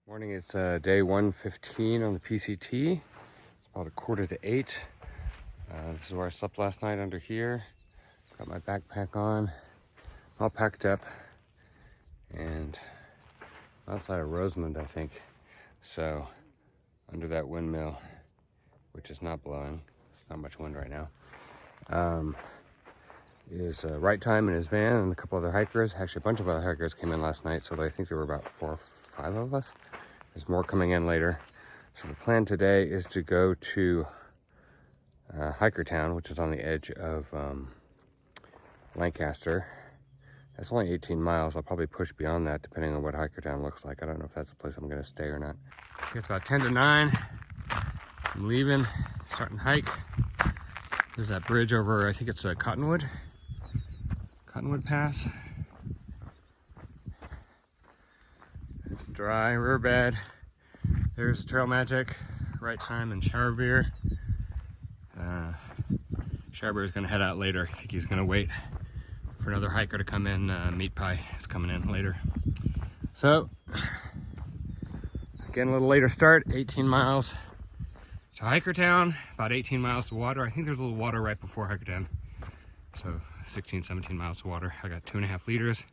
Morning, it's day 115 on the PCT. It's about 7:45. This is where I slept last night, under here. Got my backpack on, all packed up, and outside of Rosamond, I think. So, under that windmill, which is not blowing, it's not much wind right now, is Right Time in his van and a couple other hikers. Actually, a bunch of other hikers came in last night, so I think there were about 4 or 5 of us. There's more coming in later. So the plan today is to go to Hikertown, which is on the edge of Lancaster. That's only 18 miles. I'll probably push beyond that depending on what Hikertown looks like. I don't know if that's the place I'm going to stay or not. It's about 10 to 9. I'm leaving, starting to hike. There's that bridge over, I think it's a Cottonwood Pass. It's a dry riverbed. There's Trail Magic, Right Time, and Shower Beer. Shower Beer is going to head out later. I think he's going to wait for another hiker to come in. Meat Pie is coming in later. So, again, a little later start, 18 miles to Hikertown, about 18 miles to water. I think there's a little water right before Hikertown. So 16, 17 miles to water. I got 2.5 liters.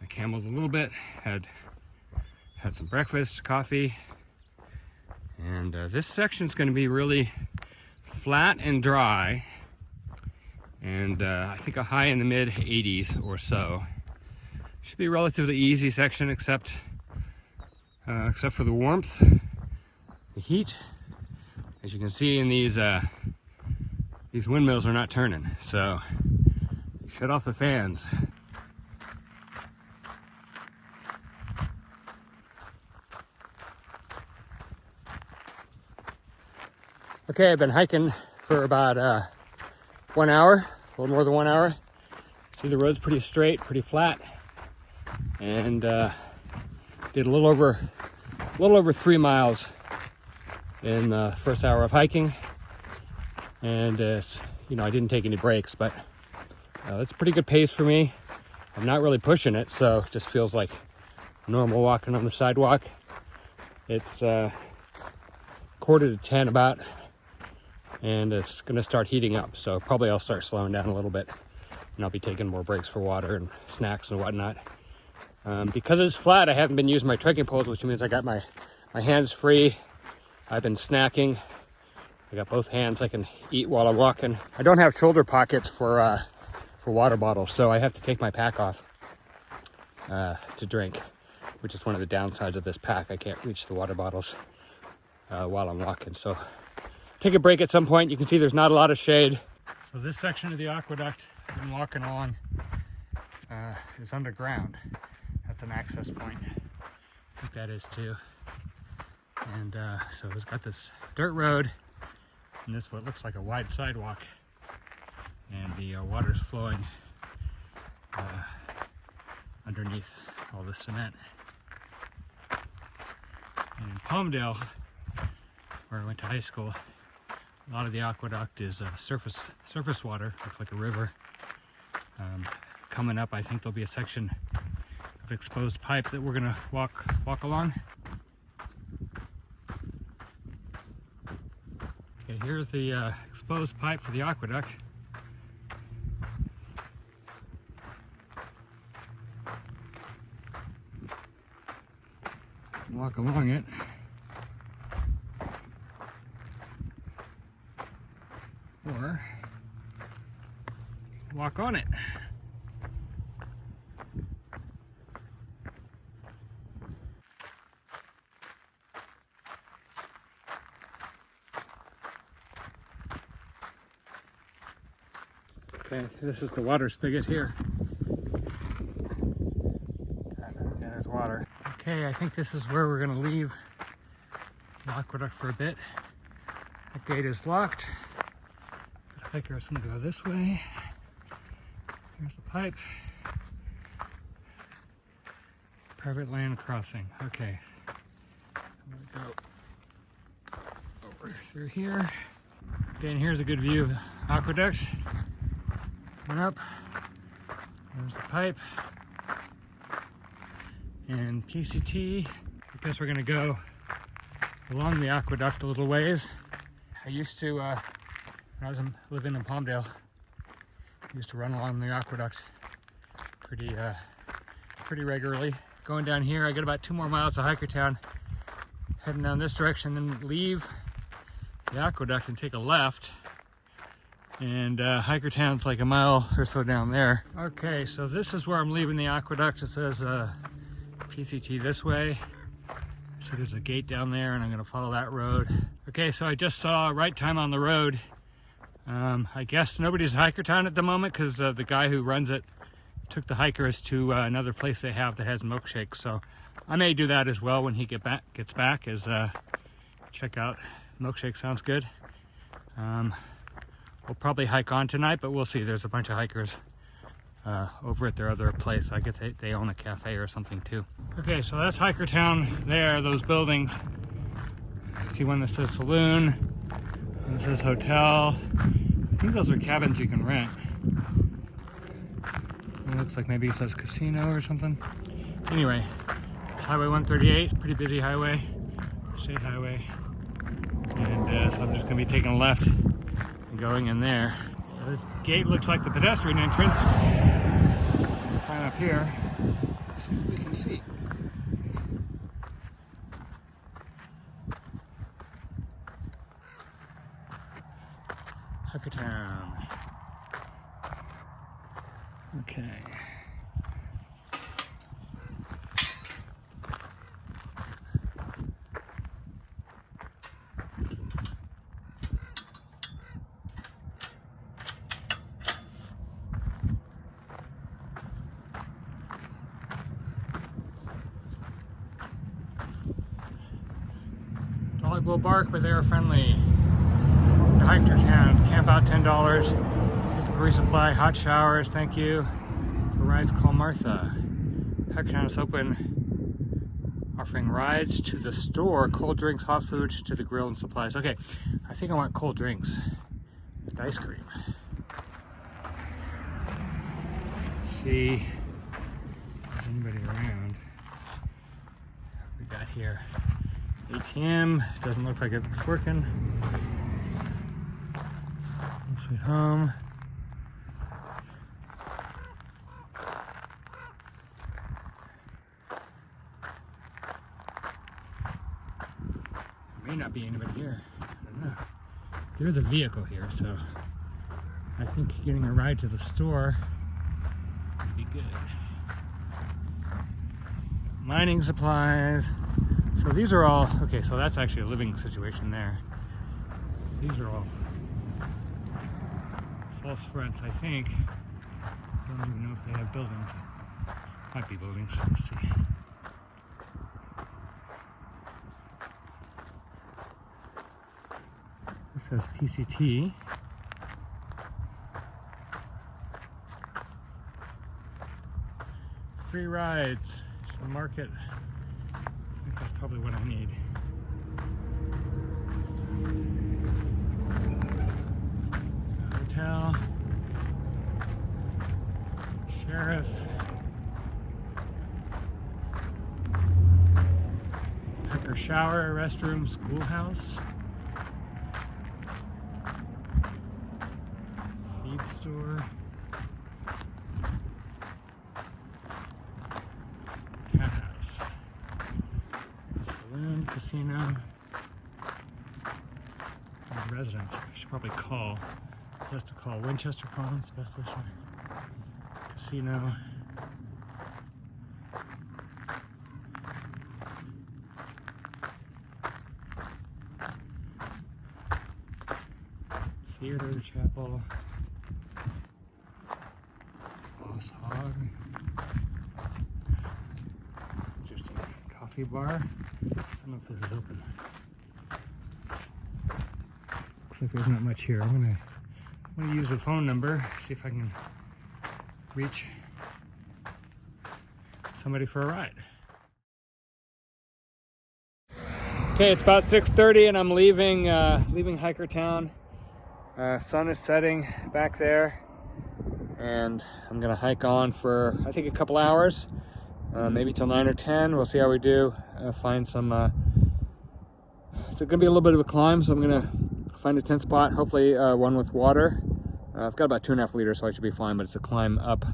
I cameled a little bit, had some breakfast, coffee, and this section is going to be really flat and dry, and I think a high in the mid 80s or so. Should be a relatively easy section, except for the warmth, the heat. As you can see, in these windmills are not turning, so you shut off the fans. Okay, I've been hiking for about 1 hour, a little more than 1 hour. See, the road's pretty straight, pretty flat, and did a little over 3 miles in the first hour of hiking. And I didn't take any breaks, but it's a pretty good pace for me. I'm not really pushing it, so it just feels like normal walking on the sidewalk. It's 9:45 about, and it's going to start heating up, so probably I'll start slowing down a little bit, and I'll be taking more breaks for water and snacks and whatnot. Because it's flat, I haven't been using my trekking poles, which means I got my hands free. I've been snacking. I got both hands. I can eat while I'm walking. I don't have shoulder pockets for water bottles, so I have to take my pack off to drink, which is one of the downsides of this pack. I can't reach the water bottles while I'm walking. So take a break at some point. You can see there's not a lot of shade. So this section of the aqueduct I've been walking along is underground. That's an access point. I think that is too. And so it's got this dirt road and this what looks like a wide sidewalk, and the water's flowing underneath all the cement. And in Palmdale, where I went to high school, a lot of the aqueduct is surface water. Looks like a river. Coming up, I think there'll be a section of exposed pipe that we're gonna walk along. Okay, here's the exposed pipe for the aqueduct. Walk along it. Or walk on it. Okay, this is the water spigot here. There's water. Okay, I think this is where we're going to leave the aqueduct for a bit. That gate is locked. The hiker is going to go this way. Here's the pipe. Private land crossing. Okay. I'm going to go over through here. Okay, and here's a good view of the aqueduct. Coming up. There's the pipe. And PCT, guess we're gonna go along the aqueduct a little ways. I used to, when I was living in Palmdale, I used to run along the aqueduct pretty regularly. Going down here, I got about 2 more miles to Hikertown, heading down this direction, then leave the aqueduct and take a left. And Hikertown's like a mile or so down there. Okay, so this is where I'm leaving the aqueduct. It says PCT this way. So there's a gate down there and I'm gonna follow that road. Okay, so I just saw right time on the road. I guess nobody's at Hikertown at the moment because the guy who runs it took the hikers to another place they have that has milkshakes. So I may do that as well when he gets back, is check out milkshake. Sounds good. We'll probably hike on tonight, but we'll see. There's a bunch of hikers over at their other place. I guess they own a cafe or something too. Okay, so that's Hikertown there, those buildings. See one that says saloon, one that says hotel. I think those are cabins you can rent. It looks like maybe it says casino or something. Anyway, it's Highway 138, pretty busy highway, state highway. And so I'm just gonna be taking a left and going in there. This gate looks like the pedestrian entrance. Climb up here, see what we can see. Hikertown. Okay. Dog will bark, but they are friendly. The Hikertown, camp out $10. Resupply, hot showers, thank you. For rides, call Martha. Hikertown is open, offering rides to the store, cold drinks, hot food, to the grill and supplies. Okay, I think I want cold drinks and ice cream. Let's see if there's anybody around. What we got here? ATM, doesn't look like it's working. Home sweet home. May not be anybody here. I don't know. There's a vehicle here, so I think getting a ride to the store would be good. Mining supplies. So these are all, okay, so that's actually a living situation there. These are all false fronts, I think. I don't even know if they have buildings. Might be buildings, let's see. It says PCT. Free rides to the market. I think that's probably what I need. Hotel. Sheriff. Hiker shower, restroom, schoolhouse. Store, cat house, saloon, casino, and residence. I should probably call. It has to call Winchester Commons, best place for casino. Theater, chapel. Hog. Interesting. Coffee bar. I don't know if this is open. Looks like there's not much here. I'm gonna use the phone number, see if I can reach somebody for a ride. Okay, it's about 6:30 and I'm leaving Hikertown. Sun is setting back there. And I'm gonna hike on for I think a couple hours. maybe till 9 or 10. We'll see how we do. Find some, it's gonna be a little bit of a climb, so I'm gonna find a tent spot, hopefully one with water. I've got about 2.5 liters, so I should be fine, but it's a climb up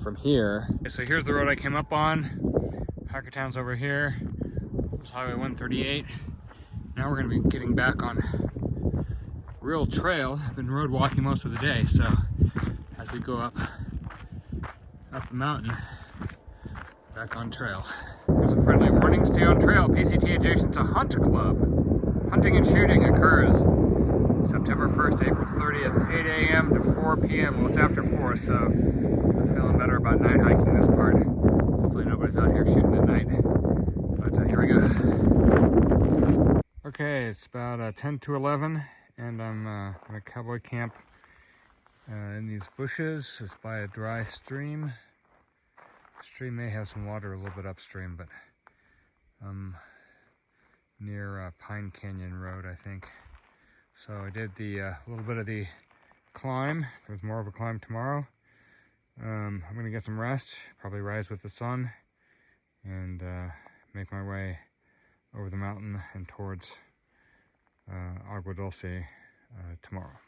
from here. Okay, so here's the road I came up on. Hikertown's over here. It's Highway 138. Now we're gonna be getting back on real trail. I've been road walking most of the day, so as we go up the mountain, back on trail. There's a friendly warning, stay on trail. PCT adjacent to Hunt Club. Hunting and shooting occurs September 1st, April 30th, 8 a.m. to 4 p.m. Well, it's after 4, so I'm feeling better about night hiking this part. Hopefully nobody's out here shooting at night. But here we go. Okay, it's about 10 to 11, and I'm in a cowboy camp in these bushes. It's by a dry stream. The stream may have some water a little bit upstream, but near Pine Canyon Road, I think. So I did the little bit of the climb. There's more of a climb tomorrow. I'm gonna get some rest, probably rise with the sun, and make my way over the mountain and towards Agua Dulce tomorrow.